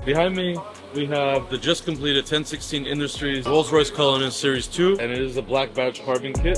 Behind me, we have the just completed 1016 Industries Rolls-Royce Cullinan Series 2, and it is a black badge carbon kit.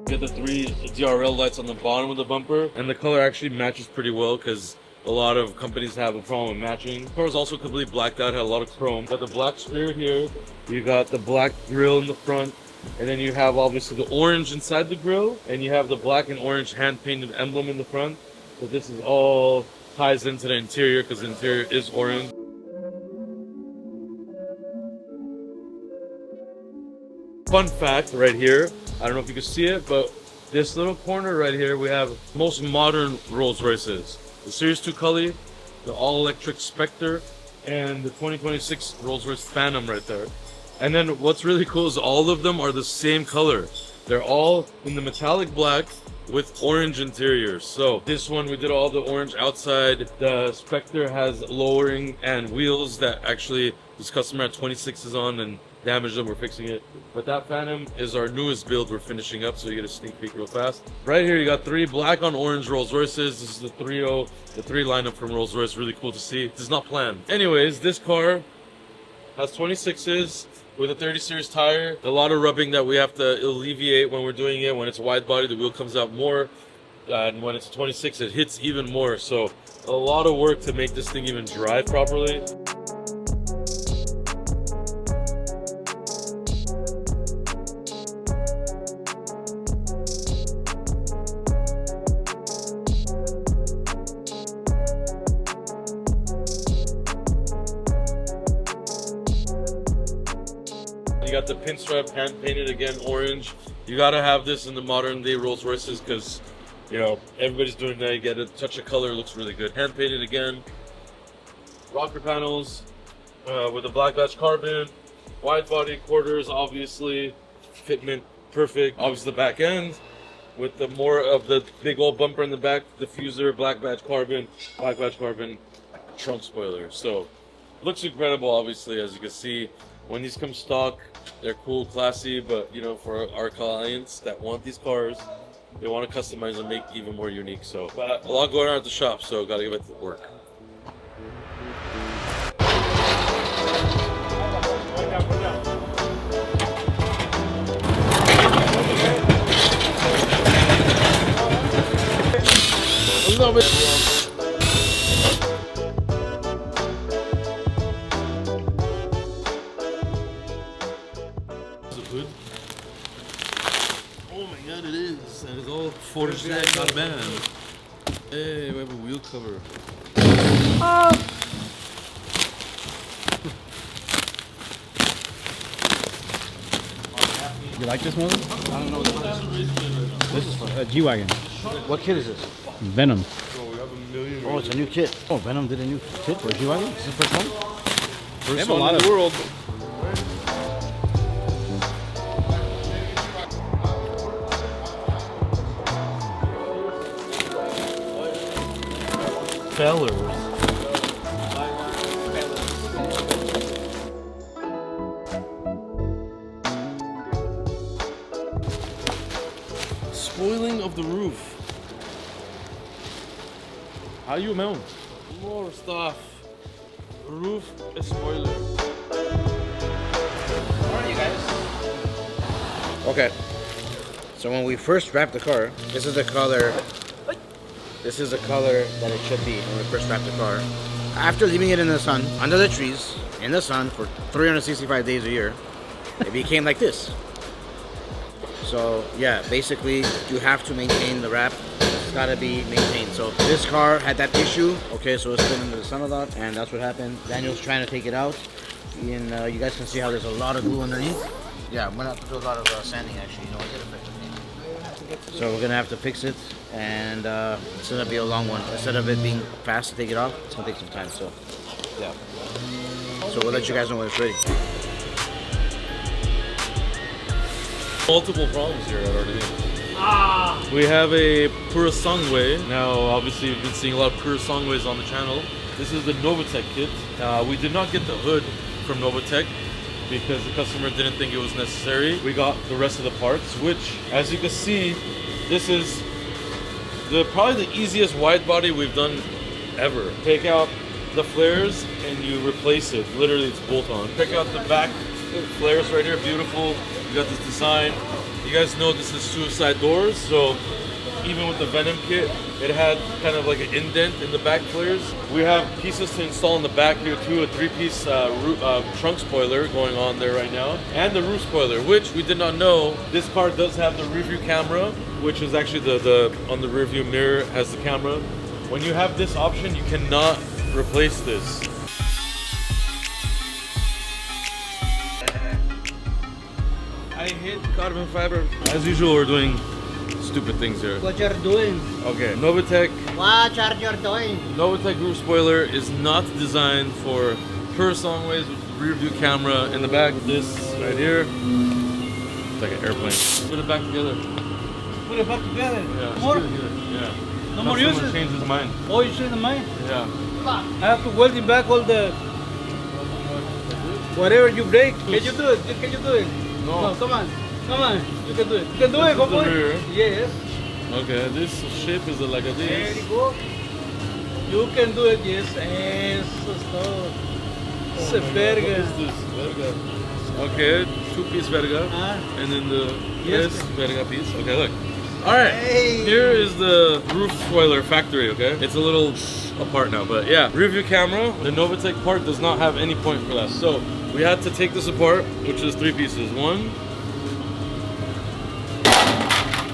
Get the 3 DRL lights on the bottom of the bumper, and the color actually matches pretty well because a lot of companies have a problem with matching. The car is also completely blacked out, had a lot of chrome. Got the black sphere here, you got the black grille in the front, and then you have obviously the orange inside the grille, and you have the black and orange hand-painted emblem in the front. So this is all ties into the interior because the interior is orange. Fun fact right here, I don't know if you can see it, but this little corner right here, we have most modern Rolls-Royces. The Series 2 Cully, the all-electric Spectre, and the 2026 Rolls-Royce Phantom right there. And then what's really cool is all of them are the same color. They're all in the metallic black with orange interiors. So this one, we did all the orange outside. The Spectre has lowering and wheels that actually this customer had 26s on and damaged them. We're fixing it. But that Phantom is our newest build we're finishing up, so you get a sneak peek real fast. Right here, you got 3 black on orange Rolls-Royces. This is the 3.0, the 3 lineup from Rolls-Royce. Really cool to see. This is not planned. Anyways, this car has 26s with a 30 series tire. A lot of rubbing that we have to alleviate when we're doing it. When it's wide body, the wheel comes out more. And when it's 26, it hits even more. So a lot of work to make this thing even drive properly. You got the pinstripe hand painted again orange. You gotta have this in the modern day Rolls Royces because, you know, everybody's doing that. You get a touch of color, looks really good. Hand painted again. Rocker panels with a black badge carbon. Wide body quarters, obviously. Fitment perfect. Obviously the back end with the more of the big old bumper in the back. Diffuser, black badge carbon, trunk spoiler. So looks incredible, obviously, as you can see. When these come stock, they're cool, classy, but you know, for our clients that want these cars, they want to customize and make even more unique. So, but a lot going on at the shop, so gotta get back to work. A little bit. Oh my god, it is. And it's all forged out of band. Hey, we have a wheel cover. You like this motor? I don't know what it is. This is for G Wagon. What kit is this? Venom. Oh, we have a million. Oh, it's a new kit. Oh, Venom did a new kit for G Wagon? This is the first one? First have a one lot in of- the world. Fellers. Spoiling of the roof. How you mount? More stuff. Roof is spoiler. Morning, you guys. Okay. So when we first wrapped the car, this is the color. This is the color that it should be when we first wrapped the car. After leaving it in the sun, under the trees, in the sun for 365 days a year, it became like this. So yeah, basically you have to maintain the wrap. It's gotta be maintained. So this car had that issue. Okay, so it's been in the sun a lot, and that's what happened. Daniel's trying to take it out, and you guys can see how there's a lot of glue underneath. Yeah, I'm gonna have to do a lot of sanding actually. You know, I did a bit. So we're gonna have to fix it, and it's gonna be a long one. Instead of it being fast to take it off, it's gonna take some time. So yeah. So we'll let you guys know when it's ready. Multiple problems here already. We have a Purosangue. Now, obviously, you've been seeing a lot of Purosangues on the channel. This is the Novatech kit. We did not get the hood from Novatech because the customer didn't think it was necessary. We got the rest of the parts, which, as you can see, This is probably the easiest wide body we've done ever. Take out the flares and you replace it. Literally, it's bolt on. Check out the back flares right here, beautiful. You got this design. You guys know this is suicide doors, so even with the Venuum kit, it had kind of like an indent in the back flares. We have pieces to install in the back here too, a 3-piece trunk spoiler going on there right now, and the roof spoiler, which we did not know. This car does have the rear view camera, which is actually the on the rear view mirror has the camera. When you have this option, you cannot replace this. I hate carbon fiber. As usual, we're doing stupid things here. What you're doing? Okay, Novatech. What are you doing? Novatech roof spoiler is not designed for Purosangue ways with the rear view camera in the back. This right here, it's like an airplane. Put it back together. Put it back together. Yeah. More? Yeah. No more uses? Change his mind. Oh, you changed the mind? Yeah. I have to weld it back all the... Whatever you break. Can you do it? Can you do it? No. Come on. Come on. You can do it. You can do This it, is go the boy. rear. Yes. Okay, this shape is like a There this. you go. You can do it, yes. Eso es todo. Ese What verga. is this? Verga. Okay, 2-piece verga. Ah. And then the Yes. this verga piece. Okay, look. Alright, Hey. here is the roof spoiler factory, okay? It's a little apart now, but yeah. Rear view camera, the Novatech part does not have any point for that. So we had to take this apart, which is 3 pieces. 1,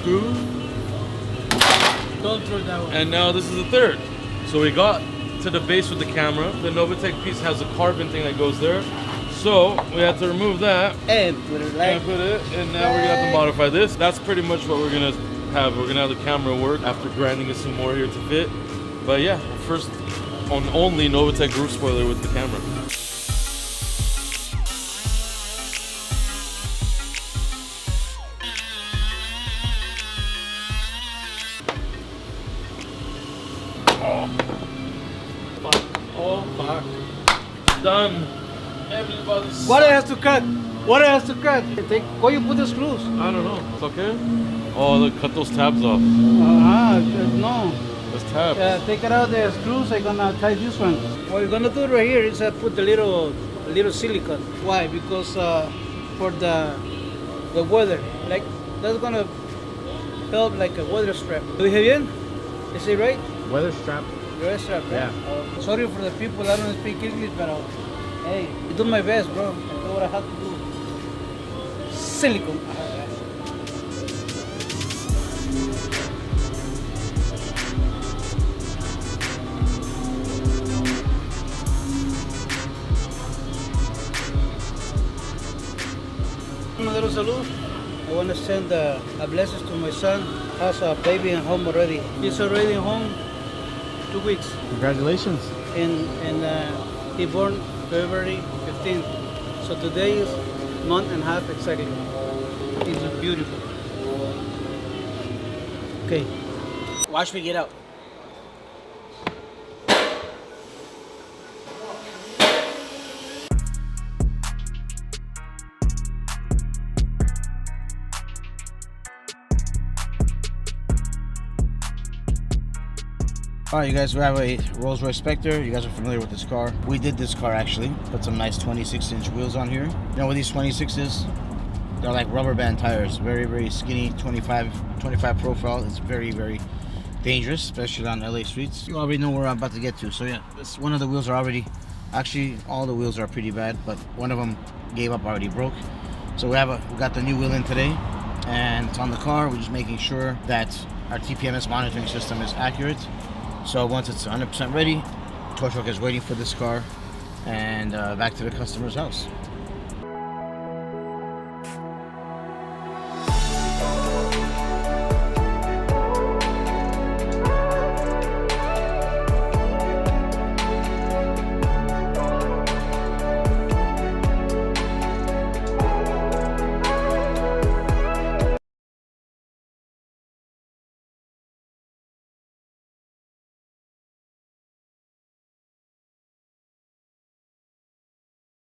2, Don't throw that one. and now this is the 3rd. So we got to the base with the camera. The Novatech piece has a carbon thing that goes there. So we had to remove that And put it like... and put it, and now we're gonna have to modify this. That's pretty much what we're gonna have. We're gonna have the camera work after grinding it some more here to fit. But yeah, first on only Novatech roof spoiler with the camera. Oh fuck. Done. Everybody's. What has to cut? What has to cut? Take, where you put the screws? I don't know. It's okay. Oh, look, cut those tabs off. No. Those tabs. Take it out the screws. I'm gonna tie this one. What you're gonna do right here is put the little silicone. Why? Because for the weather, like that's gonna help like a weather strap. ¿Lo dije bien? Is it right? Weather strap. Weather strap. Right? Yeah. Sorry for the people that don't speak English, but hey, I do my best, bro. I know what I have to do. Silicone. Un little salute. I want to send a blessing to my son. Has a baby at home already. He's already home 2 weeks. Congratulations. And he born February 15th. So today is month and a half exactly. He's beautiful. Okay. Watch me get out. Alright, you guys, we have a Rolls-Royce Spectre. You guys are familiar with this car. We did this car actually. Put some nice 26-inch wheels on here. You know what these 26s? They're like rubber band tires. Very, very skinny, 25 profile. It's very, very dangerous, especially on LA streets. You already know where I'm about to get to. So yeah, this one of the wheels are already, actually all the wheels are pretty bad, but one of them gave up, already broke. So we got the new wheel in today, and it's on the car. We're just making sure that our TPMS monitoring system is accurate. So once it's 100% ready, tow truck is waiting for this car and back to the customer's house.